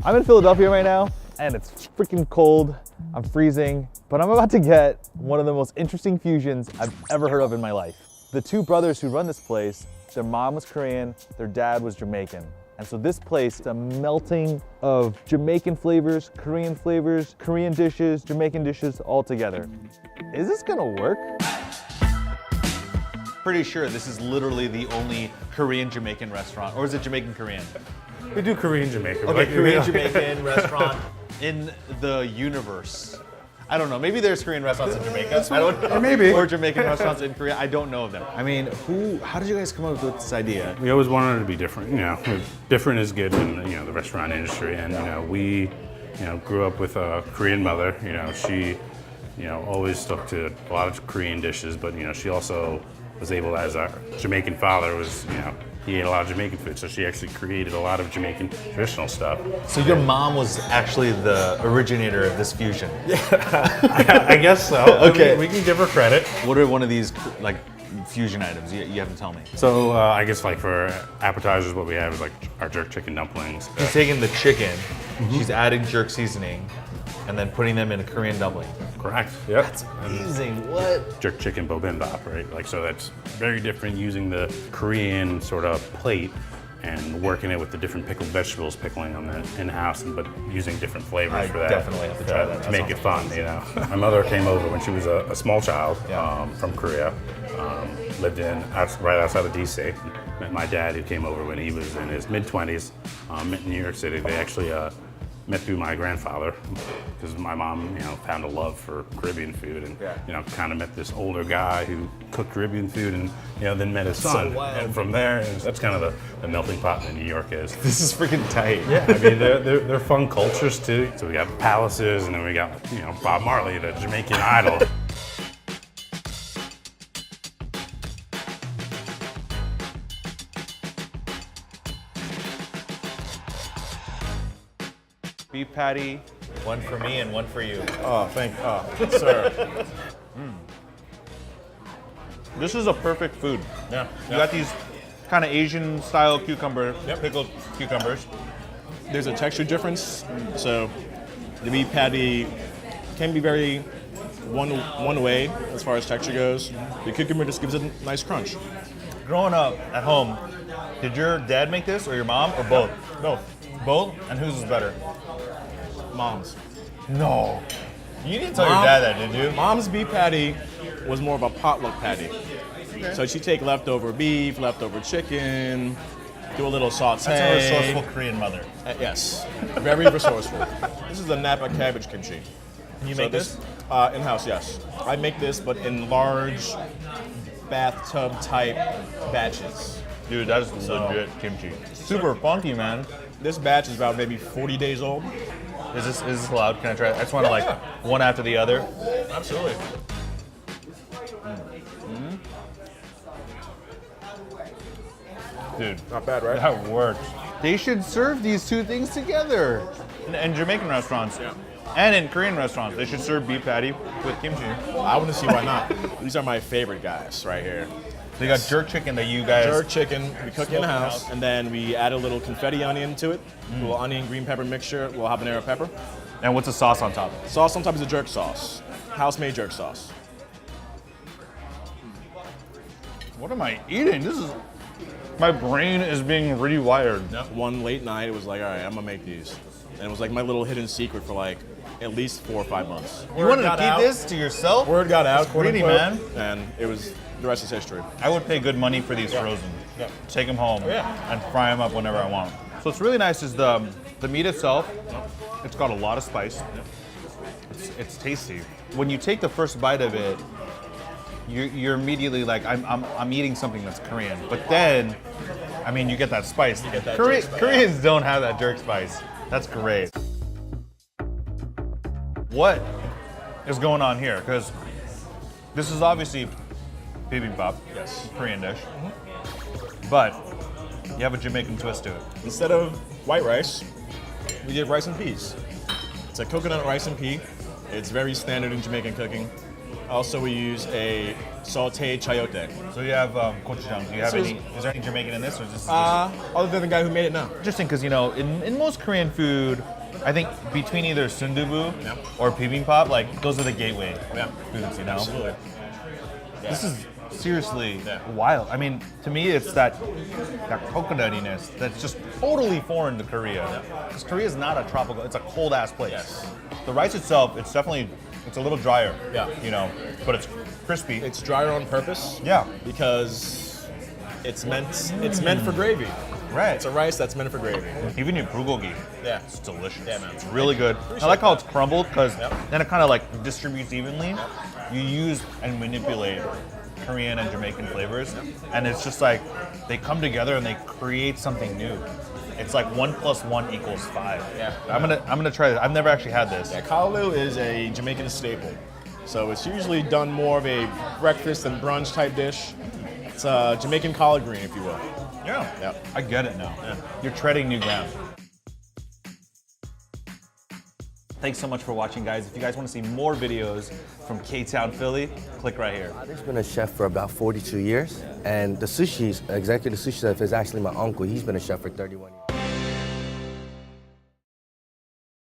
I'm in Philadelphia right now, and it's freaking cold. I'm freezing, but I'm about to get one of the most interesting fusions I've ever heard of in my life. The two brothers who run this place, their mom was Korean, their dad was Jamaican. And so this place is a melting of Jamaican flavors, Korean dishes, Jamaican dishes all together. Is this gonna work? Pretty sure this is literally the only Korean Jamaican restaurant, or is it Jamaican Korean? We do Korean Jamaican. Okay, Korean Jamaican restaurant in the universe. I don't know, maybe there's Korean restaurants in Jamaica. I don't know. Maybe. Or Jamaican restaurants in Korea, I don't know of them. I mean, how did you guys come up with this idea? We always wanted it to be different, different is good in, the restaurant industry. And, we, grew up with a Korean mother, she, always stuck to a lot of Korean dishes, but, she also was able, as our Jamaican father was, he ate a lot of Jamaican food, so she actually created a lot of Jamaican traditional stuff. So your mom was actually the originator of this fusion? Yeah, I guess so. Okay. We can give her credit. What are one of these like fusion items? You have to tell me. So I guess like for appetizers, what we have is like our jerk chicken dumplings. She's taking the chicken, she's adding jerk seasoning, and then putting them in a Korean dumpling. Correct. Yep. That's amazing. What? Jerk chicken bibimbap, right? Like, so that's very different, using the Korean sort of plate and working it with the different pickled vegetables, pickling them in-house, but using different flavors for that. Definitely have to try that. To make it fun, My mother came over when she was a small child from Korea. Lived right outside of DC. Met my dad, who came over when he was in his mid-20s. Met in New York City. They actually met through my grandfather, because my mom, found a love for Caribbean food, and kind of met this older guy who cooked Caribbean food, and then met his son. And from there, that's kind of the melting pot that New York is. This is freaking tight. Yeah, I mean they're fun cultures too. So we got palaces, and then we got Bob Marley, the Jamaican idol. Beef patty, one for me and one for you. Oh, sir. This is a perfect food. Yeah. You got these kind of Asian style pickled cucumbers. There's a texture difference. So the beef patty can be very one way as far as texture goes. The cucumber just gives it a nice crunch. Growing up at home, did your dad make this or your mom or both? Both. Both? And whose is better? Mom's. No. You didn't tell your dad that, did you? Mom's beef patty was more of a potluck patty. Okay. So she'd take leftover beef, leftover chicken, do a little saute. That's a resourceful Korean mother. Yes, very resourceful. This is the Napa cabbage kimchi. You make this? In-house, yes. I make this, but in large bathtub type batches. Dude, that is legit kimchi. Super funky, man. This batch is about maybe 40 days old. Is this allowed? Can I try it? I just want to one after the other. Absolutely. Dude, Not bad, right? that works. They should serve these two things together. In Jamaican restaurants and in Korean restaurants, they should serve beef patty with kimchi. I want to see why not. These are my favorite guys right here. They got jerk chicken that you guys... Jerk chicken, we cook in-house, and then we add a little confetti onion to it, a little onion, green pepper mixture, a little habanero pepper. And what's the sauce on top? Sauce on top is a jerk sauce, house-made jerk sauce. What am I eating? My brain is being rewired. One late night, it was like, all right, I'm gonna make these. And it was like my little hidden secret for like at least 4 or 5 months. You wanted to keep this to yourself? Word got out, quote Greedy, unquote, man. and it was, the rest is history. I would pay good money for these frozen. Yeah. Take them home and fry them up whenever I want. So what's really nice is the meat itself. It's got a lot of spice. It's tasty. When you take the first bite of it, you're immediately like, I'm eating something that's Korean. But then, I mean, you get that spice. You get that jerk spice. Koreans don't have that jerk spice. That's great. What is going on here? Because this is obviously Bibimbap, Korean dish. But you have a Jamaican twist to it. Instead of white rice, we did rice and peas. It's a coconut rice and pea. It's very standard in Jamaican cooking. Also, we use a sauteed chayote. So you have gochujang. Do you have So any? Is there any Jamaican in this, or just? Other than the guy who made it now. Interesting, because you know, in most Korean food, I think between either sundubu Yep. or bibimbap, like those are the gateway foods. You know, Absolutely. Yeah. this is seriously Yeah. wild. I mean, to me, it's that coconutiness that's just totally foreign to Korea. Because Korea is not a tropical; it's a cold ass place. Yes. The rice itself, it's definitely it's a little drier. Yeah. You know, but it's crispy. It's drier on purpose. Yeah. Because it's meant for gravy. Right. It's a rice that's meant for gravy. Even your bulgogi. Yeah. It's delicious. Yeah, man. It's really good. I Appreciate like how that. it's crumbled because Yep. then it kind of like distributes evenly. You use and manipulate Korean and Jamaican flavors, and it's just like they come together and they create something new. It's like 1 + 1 = 5. Yeah. I'm gonna try this. I've never actually had this. Yeah, kalaloo is a Jamaican staple. So it's usually done more of a breakfast and brunch type dish. It's a Jamaican collard green, if you will. Yeah. Yep. I get it now. You're treading new ground. Thanks so much for watching, guys. If you guys want to see more videos from K-Town, Philly, click right here. I've been a chef for about 42 years, and the executive sushi chef is actually my uncle. He's been a chef for 31 years.